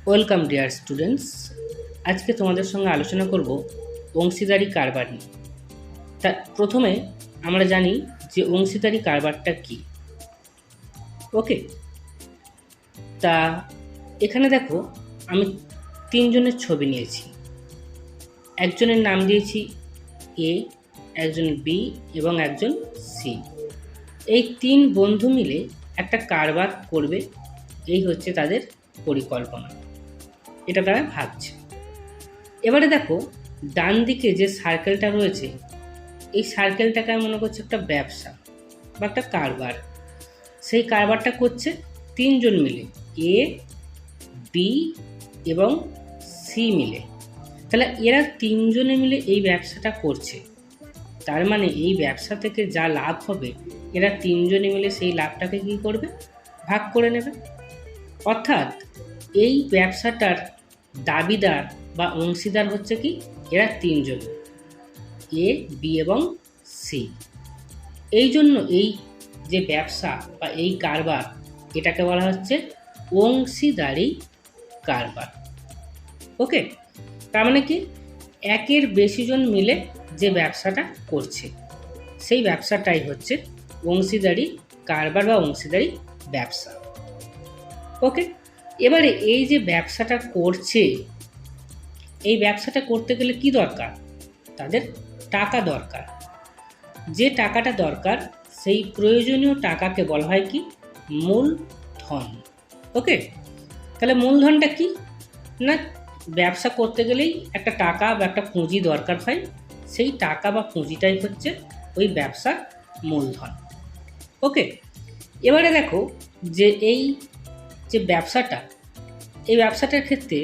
Welcome dear students. আজকে তোমাদের সঙ্গে আলোচনা করব অংশীদারি কারবার নিয়ে। তা প্রথমে আমরা জানি যে অংশীদারি কারবারটা কি। ওকে, তা এখানে দেখো আমি তিনজনের ছবি নিয়েছি। একজনের নাম দিয়েছি এ, একজন বি এবং একজন সি। এই তিন বন্ধু মিলে একটা কারবার করবে, এই হচ্ছে তাদের পরিকল্পনা, এটা তারা ভাবছে। এবারে দেখো ডান দিকে যে সার্কেলটা রয়েছে, এই সার্কেলটাকে আমি মনে করছি একটা ব্যবসা বা একটা কারবার। সেই কারবারটা করছে তিনজন মিলে, এ, বি এবং সি মিলে। তাহলে এরা তিনজনে মিলে এই ব্যবসাটা করছে, তার মানে এই ব্যবসা থেকে যা লাভ হবে এরা তিনজনে মিলে সেই লাভটাকে কী করবে, ভাগ করে নেবে। অর্থাৎ এই ব্যবসাটার দাবিদার বা অংশীদার হচ্ছে কি, এরা তিনজন, এ, বি এবং সি। এই জন্য এই যে ব্যবসা বা এই কারবার, এটাকে বলা হচ্ছে অংশীদারি কারবার। ওকে, তার মানে কি, একের বেশি জন মিলে যে ব্যবসাটা করছে সেই ব্যবসাটাই হচ্ছে অংশীদারি কারবার বা অংশীদারি ব্যবসা। ওকে, এবারে এই যে ব্যবসাটা করছে, এই ব্যবসাটা করতে গেলে কি দরকার, তাদের টাকা দরকার। যে টাকাটা দরকার সেই প্রয়োজনীয় টাকাকে বলা হয় কি, মূলধন। ওকে, তাহলে মূলধনটা কি না, ব্যবসা করতে গেলেই একটা টাকা বা একটা পুঁজি দরকার হয়, সেই টাকা বা পুঁজিটাই হচ্ছে ওই ব্যবসার মূলধন। ওকে, এবারে দেখো যে এই যে ব্যবসাটা, এই ব্যবসাটার ক্ষেত্রে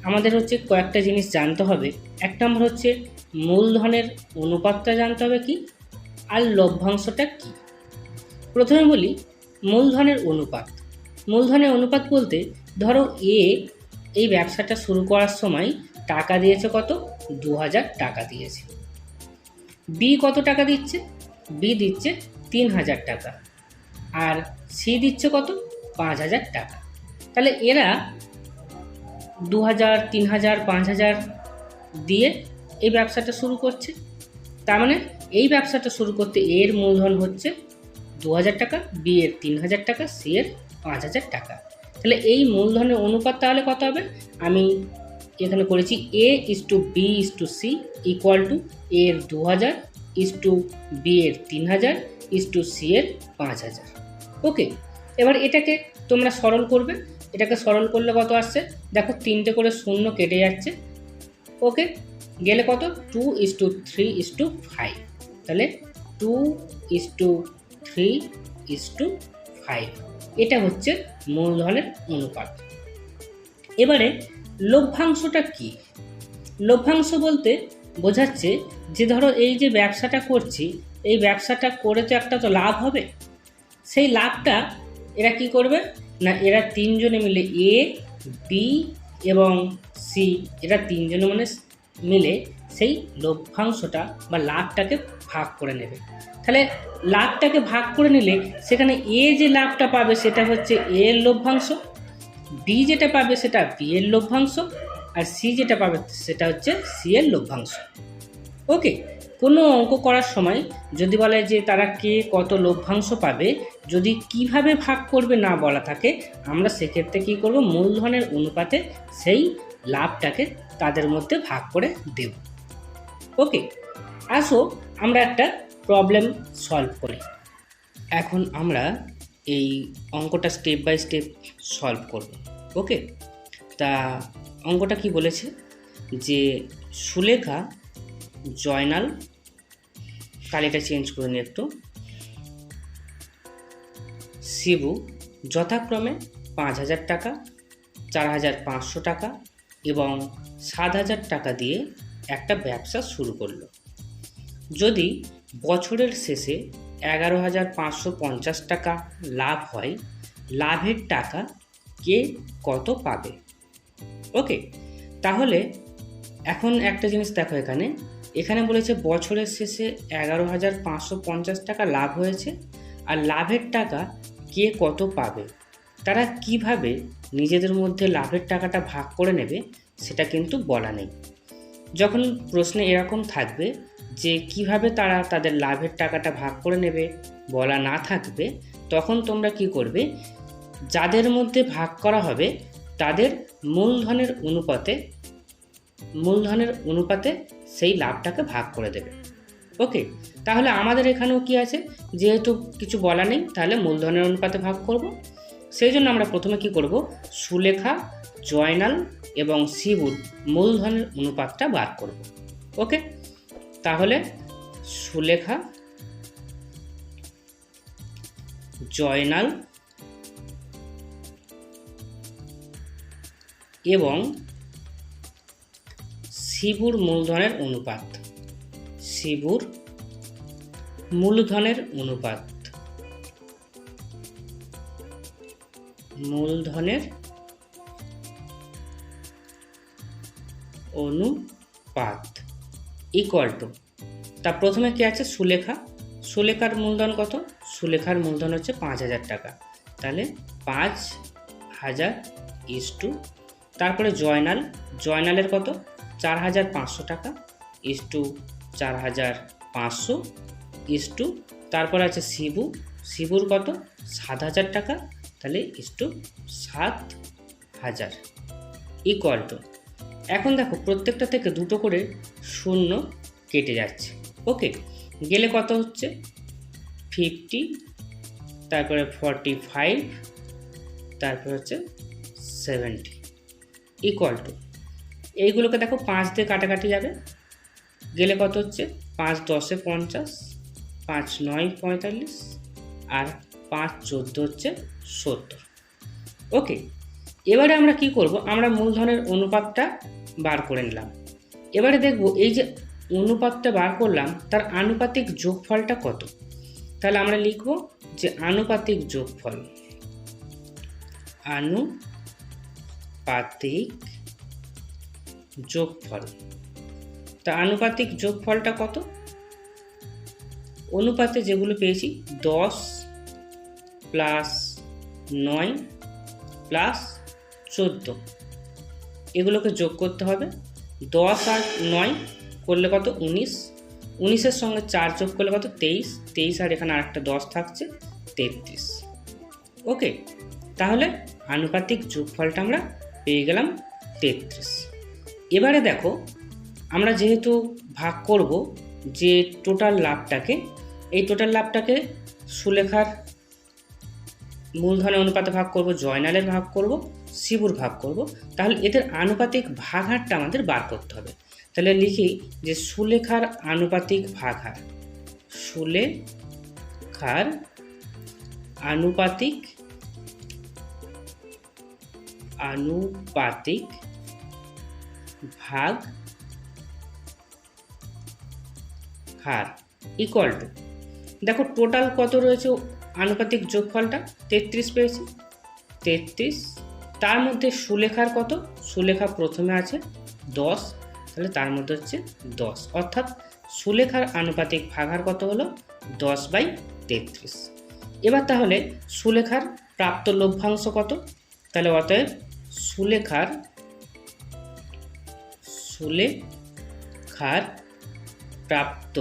আমাদের হচ্ছে কয়েকটা জিনিস জানতে হবে। এক নম্বর হচ্ছে মূলধনের অনুপাতটা জানতে হবে কি, আর লভ্যাংশটা কি। প্রথমে বলি মূলধনের অনুপাত। মূলধনের অনুপাত বলতে ধরো এ এই ব্যবসাটা শুরু করার সময় টাকা দিয়েছে কত, 2000 টাকা দিয়েছে। বি কত টাকা দিচ্ছে, বি দিচ্ছে 3000 টাকা, আর সি দিচ্ছে কত, 5000 টাকা। তাহলে এরা 2000, 3000, 5000 দিয়ে এই ব্যবসাটা শুরু করছে। তার মানে এই ব্যবসাটা শুরু করতে এর মূলধন হচ্ছে 2000 টাকা, বি এর 3000 টাকা, সি এর 5000 টাকা। তাহলে এই মূলধনের অনুপাত তাহলে কত হবে, আমি এখানে করেছি A:B:C ইকুয়াল টু এ এর 2000 বি এর 3000 সি এর 5000। ওকে, এবার এটাকে তোমরা সরল করবে। এটাকে সরল করলে কত আসছে, দেখো তিনটে করে শূন্য কেটে যাচ্ছে। ওকে, গেলে কত, 2:3:5। তাহলে 2:3:5, এটা হচ্ছে মূলধনের অনুপাত। এবারে লভ্যাংশটা কি, লভ্যাংশ বলতে বোঝাচ্ছে যে ধরো এই যে ব্যবসাটা করছি, এই ব্যবসাটা করে তো একটা তো লাভ হবে, সেই লাভটা এরা কি করবে না, এরা তিনজনে মিলে এ, বি এবং সি, এরা তিনজনে মিলে সেই লভ্যাংশটা বা লাভটাকে ভাগ করে নেবে। তাহলে লাভটাকে ভাগ করে নিলে সেখানে এ যে লাভটা পাবে সেটা হচ্ছে এ এর লভ্যাংশ, বি যেটা পাবে সেটা বি এর লভ্যাংশ, আর সি যেটা পাবে সেটা হচ্ছে সি এর লভ্যাংশ। ওকে, কোনো অঙ্ক করার সময় যদি বলে যে তারা কে কত লভ্যাংশ পাবে, যদি কিভাবে ভাগ করবে না বলা থাকে, আমরা সেক্ষেত্রে কী করব, মূলধনের অনুপাতে সেই লাভটাকে তাদের মধ্যে ভাগ করে দেব। ওকে, আসো আমরা একটা প্রবলেম সলভ করি। এখন আমরা এই অঙ্কটা স্টেপ বাই স্টেপ সলভ করব। ওকে, তা অঙ্কটা কি বলেছে যে সুলেখা, জয়নাল, কালিটা চেঞ্জ করে নিই একটু, শিবু যথাক্রমে 5000 টাকা, 4500 টাকা এবং 7000 টাকা দিয়ে একটা ব্যবসা শুরু করলো। যদি বছরের শেষে 11550 টাকা লাভ হয়, লাভের টাকা কে কত পাবে। ওকে, তাহলে এখন একটা জিনিস দেখো, এখানে বলেছে বছরের শেষে 11550 টাকা লাভ হয়েছে আর লাভের টাকা কে কত পাবে। তারা কিভাবে নিজেদের মধ্যে লাভের টাকাটা ভাগ করে নেবে সেটা কিন্তু বলা নেই। যখন প্রশ্নে এরকম থাকবে যে কিভাবে তারা তাদের লাভের টাকাটা ভাগ করে নেবে বলা না থাকবে, তখন তোমরা কি করবে, যাদের মধ্যে ভাগ করা হবে তাদের মূলধনের অনুপাতে সেই লাভটাকে ভাগ করে দেবে। ওকে, তাহলে আমাদের এখানেও কি আছে, যেহেতু কিছু বলা নেই তাহলে মূলধনের অনুপাতে ভাগ করব। সেই জন্য আমরা প্রথমে কি করব, সুলেখা, জয়নাল এবং শিবুর মূলধনের অনুপাতটা বার করব। ওকে, তাহলে সুলেখা, জয়নাল এবং শিবুর মূলধনের অনুপাত, শিবুর মূলধনের অনুপাত, মূলধনের অনুপাত ইকুয়াল টু, তা প্রথমে কি আছে, সুলেখা, সুলেখার মূলধন কত, সুলেখার মূলধন হচ্ছে 5,000 টাকা, তাহলে 5,000 ইস টু, তারপরে জয়নাল, জয়নালের কত 4,500 টাকা ইস টু 4,500 ইস টু, তারপর আছে শিবু, শিবুর কত 7,000 টাকা, তাহলে ইস টু 7,000 ইকুয়াল টু, এখন দেখো প্রত্যেকটা থেকে দুটো করে শূন্য কেটে যাচ্ছে। ওকে, গেলে কত হচ্ছে 50, তারপরে 45, তারপর হচ্ছে 70 ইকুয়াল টু, এইগুলোকে দেখো 5 দিয়ে কাটাকাটি যাবে, গেলে কত হচ্ছে 5 10 50, 5 9 45 আর 5 14 হচ্ছে 70। ওকে, এবারে আমরা কি করব, আমরা মূলধনের অনুপাতটা বার করে নিলাম। এবারে দেখব এই যে অনুপাতটা বার করলাম তার আনুপাতিক যোগফলটা কত। তাহলে আমরা লিখব যে আনুপাতিক যোগফল, আনুপাতিক যোগফল, তা আনুপাতিক যোগফলটা কত, অনুপাতে যেগুলো পেয়েছি 10 প্লাস 9 প্লাস 14, এগুলোকে যোগ করতে হবে। 10 আর 9 করলে কত 19, 19-এর সঙ্গে 4 যোগ করলে কত 23, 23 আর এখানে আরেকটা 10 থাকছে 33। ওকে, তাহলে আনুপাতিক যোগফলটা আমরা পেয়ে গেলাম 33। এবারে দেখো আমরা যেহেতু ভাগ করব যে টোটাল লাভটাকে, এই টোটাল লাভটাকে সুলেখার মূলধনের অনুপাতে ভাগ করব, জয়নালের ভাগ করব, শিবুর ভাগ করব, তাহলে এদের আনুপাতিক ভাগহারটা আমাদের বার করতে হবে। তাহলে লিখি যে সুলেখার আনুপাতিক ভাগহার, সুলেখার আনুপাতিক ভাগ হার ইকুয়াল টু, দেখো টোটাল কত রয়েছে আনুপাতিক যোগফলটা 33 পেয়েছি, 33, তার মধ্যে সুলেখার কত, সুলেখা প্রথমে আছে 10, তাহলে তার মধ্যে হচ্ছে 10, অর্থাৎ সুলেখার আনুপাতিক ভাগহার কত হলো 10/33। এবার তাহলে সুলেখার প্রাপ্ত লভ্যাংশ কত, তাহলে অতএব সুলেখার প্রাপ্ত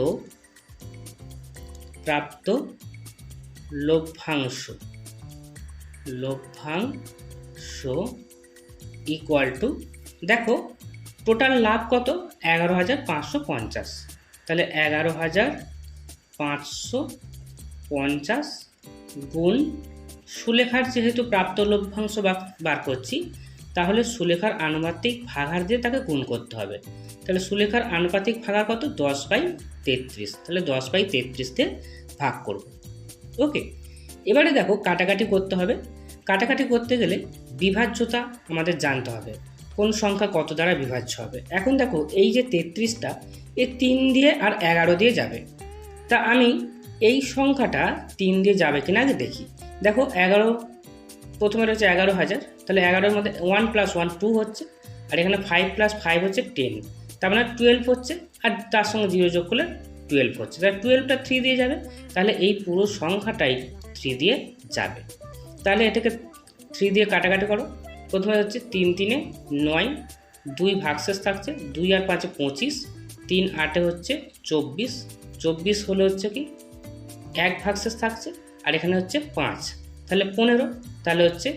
লভ্যাংশ ইকুয়াল টু, দেখো টোটাল লাভ কত 11,550, তাহলে 11,550 গুণ সুলেখার যেহেতু প্রাপ্ত লভ্যাংশ বার করছি, তাহলে সুলেখার আনুপাতিক ভাগহার দিয়ে তাকে গুণ করতে হবে। তাহলে সুলেখার আনুপাতিক ভাগহার কত 10/33, তাহলে 10/33 দিয়ে ভাগ করব। ওকে, এবারে দেখো কাটাকাটি করতে হবে। কাটাকাটি করতে গেলে বিভাজ্যতা আমাদের জানতে হবে, কোন সংখ্যা কত দ্বারা বিভাজ্য হবে। এখন দেখো এই যে 33টা, এই 3 দিয়ে আর 11 দিয়ে যাবে, তা আমি এই সংখ্যাটা 3 দিয়ে যাবে কিনা আগে দেখি। দেখো 11 প্রথমে রয়েছে 11,000, তাহলে 11-এর মধ্যে 1 + 1 2 হচ্ছে, আর এখানে 5 + 5 হচ্ছে 10, তার মানে 12 হচ্ছে, আর তার সঙ্গে 0 যোগ করলে 12 হচ্ছে, তাহলে 12টা 3 দিয়ে যাবে, তাহলে এই পুরো সংখ্যাটাই 3 দিয়ে যাবে। তাহলে এটাকে 3 দিয়ে কাটাকাটি করো। প্রথমে হচ্ছে 3 3 9, 2 ভাগশেষ থাকছে, 2 আর 5 25, 3 8 হচ্ছে 24, 24 হলে হচ্ছে কি 1 ভাগশেষ থাকছে, আর এখানে হচ্ছে 5, তাহলে 15, তাহলে হচ্ছে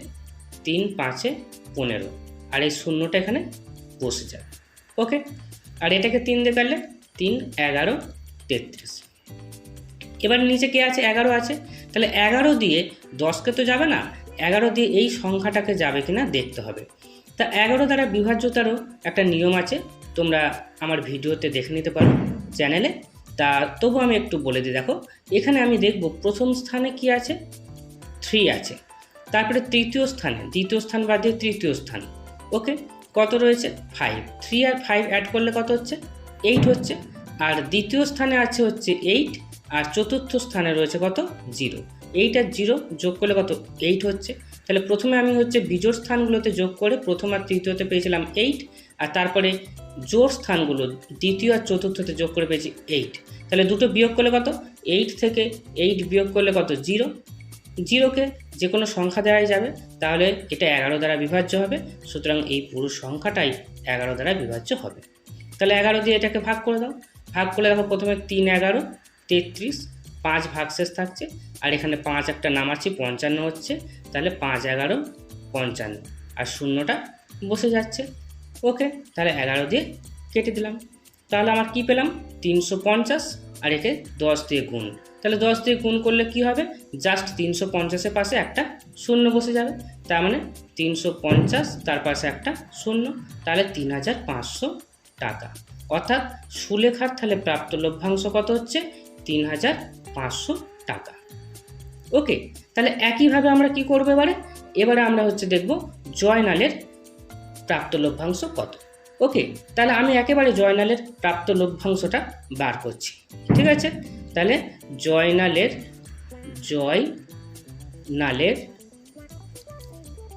3 5 15, আর এই শূন্যটা এখানে বসে যায়। ওকে, আর এটাকে 3 দিয়ে কাটলে 3 11 33। এবার নিচে কে আছে? 11 আছে, তাহলে 11 দিয়ে 10কে তো যাবে না, 11 দিয়ে এই সংখ্যাটাকে যাবে কিনা দেখতে হবে। তা 11 দ্বারা বিভাজ্যতারও একটা নিয়ম আছে, তোমরা আমার ভিডিওতে দেখে নিতে পারো চ্যানেলে। তা তবু আমি একটু বলে দিই। দেখো এখানে আমি দেখব প্রথম স্থানে কি আছে, 3 আছে, তারপরে তৃতীয় স্থানে, দ্বিতীয় স্থান বাদ দিয়ে তৃতীয় স্থান, ওকে, কত রয়েছে? 5। 3 আর 5 অ্যাড করলে কত হচ্ছে? 8 হচ্ছে। আর দ্বিতীয় স্থানে আছে হচ্ছে 8, আর চতুর্থ স্থানে রয়েছে কত? 0। 8 আর 0 যোগ করলে কত? 8 হচ্ছে। তাহলে প্রথমে আমি হচ্ছে বিজোড় স্থানগুলোতে যোগ করে প্রথম আর তৃতীয়তে পেয়েছিলাম 8, আর তারপরে জোড় স্থানগুলো দ্বিতীয় আর চতুর্থতে যোগ করে পেয়েছি 8। তাহলে দুটো বিয়োগ করলে কত? 8 থেকে 8 বিয়োগ করলে কত? 0। 0কে যে কোনো সংখ্যা দ্বারাই যাবে, তাহলে এটা 11 দ্বারা বিভাজ্য হবে, সুতরাং এই পুরো সংখ্যাটাই 11 দ্বারা বিভাজ্য হবে। তাহলে 11 দিয়ে এটাকে ভাগ করে দাও। ভাগ করলে দেখো প্রথমে 3 11 33, 5 ভাগশেষ থাকছে, আর এখানে 5 একটা নামাচ্ছি, 55 হচ্ছে, তাহলে 5 11 55, আর শূন্যটা বসে যাচ্ছে। ওকে, তাহলে 11 দিয়ে কেটে দিলাম। তাহলে আমার কি পেলাম? 350, আর একে 10 দিয়ে গুণ। তাহলে 10 দিয়ে গুণ করলে কি হবে? জাস্ট 350-এর পাশে একটা শূন্য বসে যাবে, তার মানে 350 তার পাশে একটা শূন্য, তাহলে 3500 টাকা। অর্থাৎ সুলেখার তাহলে প্রাপ্ত লভ্যাংশ কত হচ্ছে? 3500 টাকা। ওকে, তাহলে একইভাবে আমরা কি করবো এবারে আমরা হচ্ছে দেখব জয়নালের প্রাপ্ত লভ্যাংশ কত। ওকে, তাহলে আমি একেবারে জয়নালের প্রাপ্ত লভ্যাংশটা বার করছি, ঠিক আছে? তাহলে জয়নালের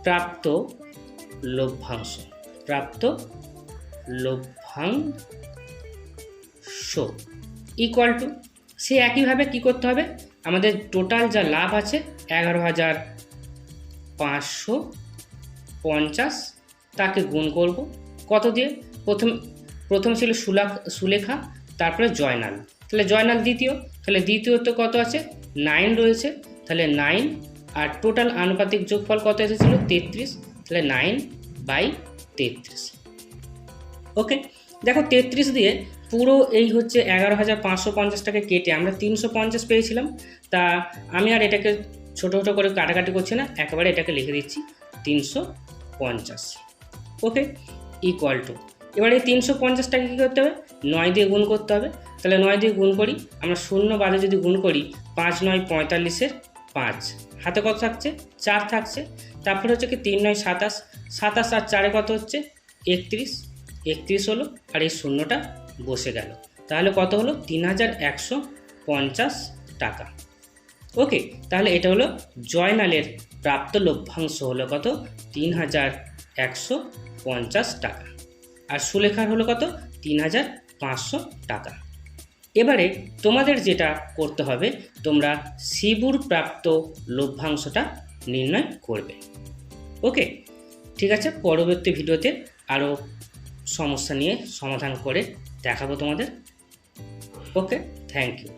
প্রাপ্ত লভ্যাংশ ইকুয়াল টু, সে একইভাবে কি করতে হবে? আমাদের টোটাল যা লাভ আছে 11,550, তাকে গুণ করব কত দিয়ে? প্রথম ছিল সুলেখা, তারপরে জয়নাল, তাহলে জয়নাল দ্বিতীয়, তাহলে দ্বিতীয়তে কত আছে? 9 রয়েছে, তাহলে 9, আর টোটাল আনুপাতিক যোগফল কত এসেছিল? 33, তাহলে 9/33। ওকে, দেখো 33 দিয়ে পুরো এই হচ্ছে 11,550টাকে কেটে আমরা 350 পেয়েছিলাম। তা আমি আর এটাকে ছোটো ছোটো করে কাটাকাটি করছি না, একেবারে এটাকে লিখে দিচ্ছি 350। ওকে, ইকুয়াল টু, এবারে এই 350টাকে কী করতে হবে? 9 দিয়ে গুণ করতে হবে। তাহলে 9 দিয়ে গুণ করি, আমরা শূন্য বাদে যদি গুণ করি, 5 9 45-এর 5, হাতে কত থাকছে? 4 থাকছে। তারপরে হচ্ছে কি 3 9 27, 27 আর 4-এ কত হচ্ছে? 31 হলো, আর এই শূন্যটা বসে গেল, তাহলে কত হলো? 3150 টাকা। ওকে, তাহলে এটা হলো জয়নালের প্রাপ্ত লভ্যাংশ হলো কত? 3150 টাকা, আর সুলেখার হলো কত? 3500 টাকা। এবারে তোমাদের যেটা করতে হবে, তোমরা শিবুর প্রাপ্ত লভ্যাংশটা নির্ণয় করবে। ওকে, ঠিক আছে, পরবর্তী ভিডিওতে আরও সমস্যা নিয়ে সমাধান করে দেখাবো তোমাদের। ওকে, থ্যাংক ইউ।